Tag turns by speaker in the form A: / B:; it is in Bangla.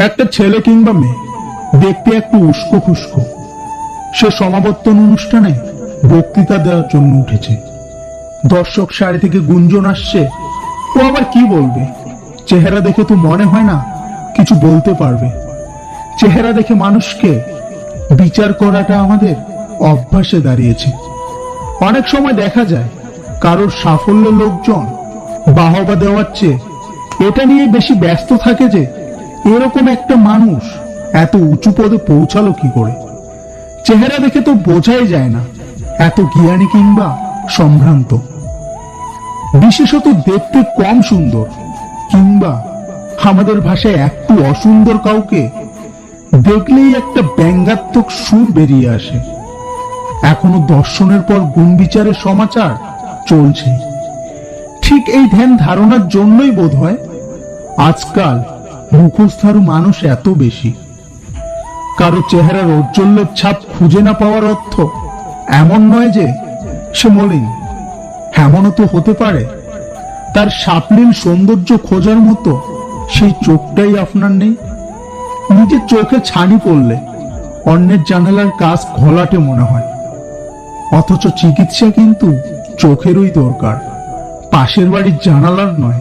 A: একটা ছেলে কিংবা মেয়ে দেখতে একটু উস্কো খুস্কো, সে সমাবর্তন অনুষ্ঠানে বক্তৃতা দেওয়ার জন্য উঠেছে। দর্শক সারি থেকে গুঞ্জন আসছে। ও আবার কি বলবে? চেহারা দেখে তো মনে হয় না কিছু বলতে পারবে। চেহারা দেখে মানুষকে বিচার করাটা আমাদের অভ্যাসে দাঁড়িয়েছে। অনেক সময় দেখা যায় কারোর সাফল্য লোকজন বাহবা দেওয়ার চেয়ে এটা নিয়ে বেশি ব্যস্ত থাকে যে এরকম একটা মানুষ এত উঁচু পদে পৌঁছালো কি করে। চেহারা দেখে তো বোঝাই যায় না এত জ্ঞানী কিংবা সম্ভ্রান্ত। বিশেষত দেখতে কম সুন্দর কিংবা আমাদের ভাষায় একটু অসুন্দর কাউকে দেখলেই একটা ব্যঙ্গাত্মক সুর বেরিয়ে আসে। এখনো দর্শনের পর গুণ বিচারের সমাচার চলছে। ঠিক এই ধ্যান ধারণার জন্যই বোধ হয় আজকাল মুখোশধারী মানুষ এত বেশি। কারো চেহারার ঔজ্জ্বল্যের ছাপ খুঁজে না পাওয়ার অর্থ এমন নয় যে সে মলিন। এমনও তো হতে পারে তার সাপলীল সৌন্দর্য খোঁজার মতো সেই চোখটাই আপনার নেই। নিজের চোখে ছানি পড়লে অন্যের জানালার কাজ ঘোলাটে মনে হয়, অথচ চিকিৎসা কিন্তু চোখেরই দরকার, পাশের বাড়ির জানালার নয়।